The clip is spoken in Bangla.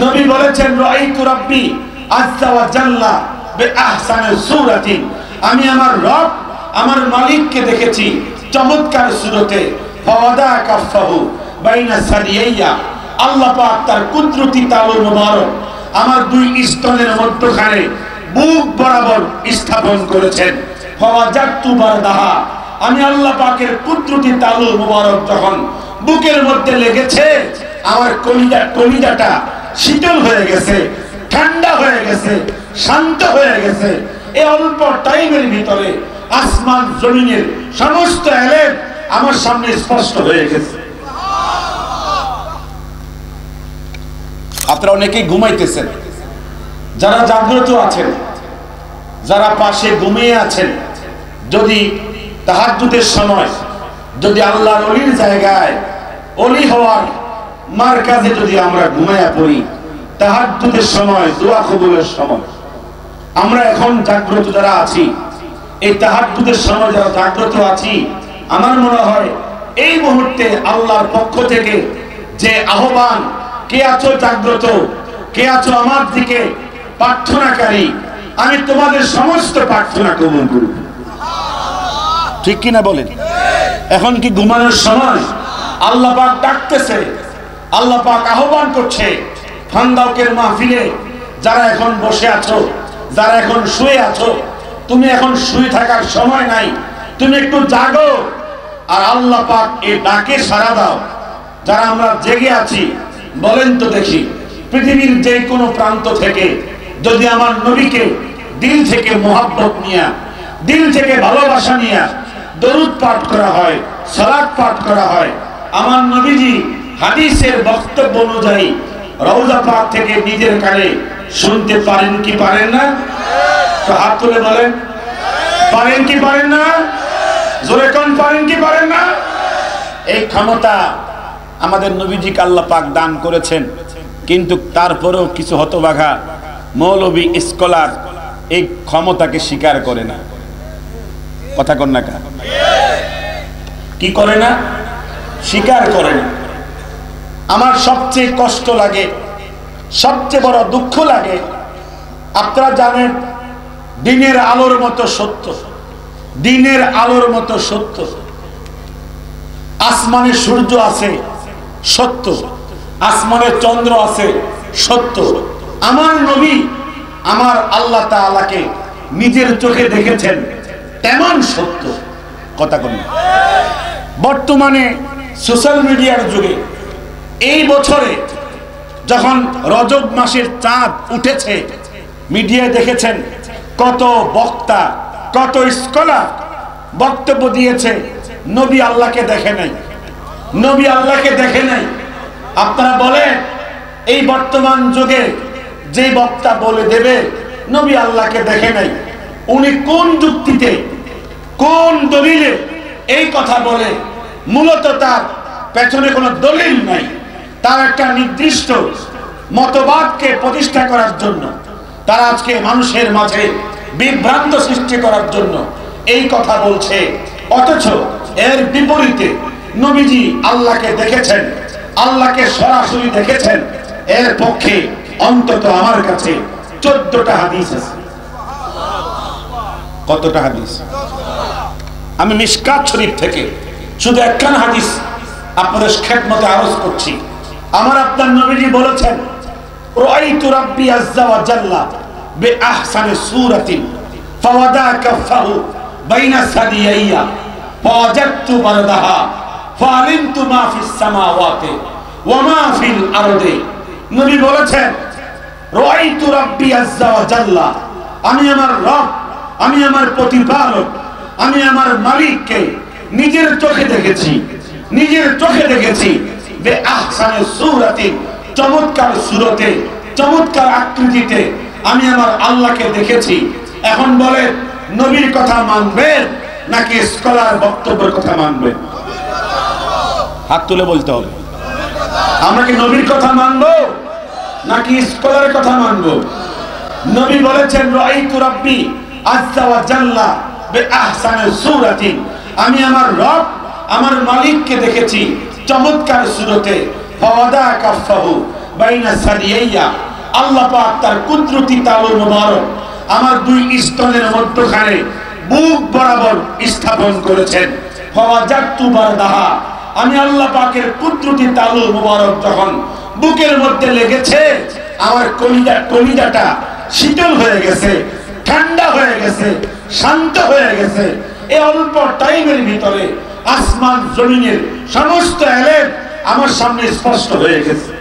নবী বলেছেন রাআইতু রাব্বি আযজা ওয়া জাল্লা বিআহসানি সূরাতিন, আমি আমার রব আমার মালিককে দেখেছি চমৎকার সূরতে। ফাওয়াদা কাফাহু বাইনা সাদিয়াইয়া, আল্লাহ পাক তার কুদরতি তালু মুবারক আমার দুই স্তনের মধ্যখানে বুক বরাবর স্থাপন করেছেন। ফাওয়াজাতু বারদাহা, আমি আল্লাহ পাকের কুদরতি তালু মুবারক যখন বুকের মধ্যে লেগেছে আমার কলিজাটা শীতল হয়ে গেছে, ঠান্ডা হয়ে গেছে, শান্ত হয়ে গেছে। এই অল্প টাইমের ভিতরে আসমান জমিনের সমস্ত এলেম আমার সামনে স্পষ্ট হয়ে গেছে। আপনারা অনেকেই ঘুমাইতেছেন, যারা জাগ্রত আছেন, যারা পাশে ঘুমিয়ে আছেন, যদি তাহাজ্জুদের সময় যদি আল্লাহর ওলির জায়গায় ওলি হওয়ার মারকাজে যদি আমরা ঘুমাইয়া পড়ি, তাহাজ্জুদের সময় দোয়া কবুলের সময় আমরা এখন জাগ্রত যারা আছি, এই তাহাজ্জুদের সময় যারা জাগ্রত আছি, আমার মনে হয় এই মুহূর্তে আল্লাহর পক্ষ থেকে যে আহ্বান, কে আছো জাগ্রত, কে আছো আমার দিকে প্রার্থনাকারী, আমি তোমাদের সমস্ত প্রার্থনা কবুল করব। ঠিক কিনা বলেন? এখন কি ঘুমানোর সময়? আল্লাহ পাক ডাকতেছে, আল্লাহ পাক আহ্বান করছে। ফান্দাউকের মাহফিলে যারা এখন বসে আছো, যারা এখন শুয়ে আছো, তুমি এখন শুয়ে থাকার সময় নাই, তুমি একটু জাগো আর আল্লাহ পাক এই ডাকে সাড়া দাও। যারা আমরা জেগে আছি বলেন তো দেখি, পৃথিবীর যে কোনো প্রান্ত থেকে যদি আমার নবীকে দিল থেকে মোহাব্বত নিয়ে, দিল থেকে ভালোবাসা নিয়ে দরুদ পাঠ করা হয়, সালাত পাঠ করা হয়, আমার নবীজি হাদিসের বক্তব্য অনুযায়ী রওজা পাক থেকে নিজের কানে শুনতে পারেন কি পারেন না? তো হাত তুলে বলেন, পারেন কি পারেন না? জোরে কোন পারেন কি পারেন না? এই ক্ষমতা আমাদের নবীজিকে আল্লাহ পাক দান করেছেন, কিন্তু তারপরেও কিছু হতভাগা মৌলবী স্কলার এই ক্ষমতাকে স্বীকার করে না। কথা কন না, কি করে না? স্বীকার করে না। আমার সবচেয়ে কষ্ট লাগে, সবচেয়ে বড় দুঃখ লাগে, আপনারা জানেন দিনের আলোর মতো সত্য, দিনের আলোর মতো সত্য, আসমানে সূর্য আছে সত্য, আসমানে চন্দ্র আছে সত্য। আমার নবী আমার আল্লাহ তাআলাকে নিজের চোখে দেখেছেন, তেমন সত্য। কথা বলি, বর্তমানে সোশ্যাল মিডিয়ার যুগে এই বছরে যখন রজব মাসের চাঁদ উঠেছে, মিডিয়ায় দেখেছেন কত বক্তা, কত স্কলার বক্তব্য দিয়েছে, নবী আল্লাহকে দেখে নাই, নবী আল্লাহকে দেখে নাই। আপনারা বলেন এই বর্তমান যুগে যে বক্তা বলে দেবে নবী আল্লাহকে দেখে নাই, উনি কোন যুক্তিতে, কোন দলিলে এই কথা বলে? মূলত তার পেছনে কোনো দলিল নাই, তার একটা নির্দিষ্ট মতবাদকে প্রতিষ্ঠা করার জন্য, তারা আজকে মানুষের মাঝে বিভ্রান্ত সৃষ্টি করার জন্য এই কথা বলছে। অথচ এর বিপরীতে নবীজি আল্লাহকে দেখেছেন, আল্লাহকে সরাসরি দেখেছেন। এর পক্ষে অন্তত আমার কাছে 14টা হাদিস আছে। কতটা হাদিস? আমি মিশকাত শরীফ থেকে শুধু একখানা হাদিস আপনাদের খেদমতে আরজ করছি। আমার আপনার নবীজি বলেছেন, রাআইতু রাব্বি আযজা ওয়া জাল্লা বিআহসানি সূরাতিন ফাওয়াদা কাফাহু বাইনা সাদিয়াইয়া ফাওয়াজাতু বারদাহা ফাআলিমতু মা ফিস সামাওয়াতি ওয়া মা ফিল আরদি। নবী বলেছেন, রাআইতু রাব্বি আযজা ওয়া জাল্লা, আমি আমার রব, আমি আমার প্রতিপালক, আমি আমার মালিককে নিজের চোখে দেখেছি, নিজের চোখে দেখেছি। বিআহসানি সূরাতিন, চমৎকার সূরতে, চমৎকার আকৃতিতে আমি আমার আল্লাহকে দেখেছি। এখন বলে নবীর কথা মানবেন নাকি স্কলার বক্তব্যের কথা মানবেন? হাত তুলে বলতে হবে, আমরা কি নবীর কথা মানবো নাকি স্কলারের কথা মানবো? নবী বলেছেন, রাআইতু রাব্বি আযজা ওয়া জাল্লা বিআহসানি সূরাতিন, আমি আমার রব আমার মালিককে দেখেছি চমৎকার সূরতে। ফাওয়াদা কাফাহু বাইনা সাদিয়াইয়া, আল্লাহ পাক তার কুদরতি তালু মুবারক আমার দুই স্তনের মধ্যখানে বুক বরাবর স্থাপন করেছেন। ফাওয়াজাতু বারদাহা, আমি আল্লাহ পাকের কুদরতি তালু মুবারক যখন বুকের মধ্যে লেগেছে, আমার কলিজাটা শীতল হয়ে গেছে, ঠান্ডা হয়ে গেছে, শান্ত হয়ে গেছে। এই অল্প টাইমের ভিতরে আসমান জমিনের সমস্ত এলেম আমার সামনে স্পষ্ট হয়ে গেছে।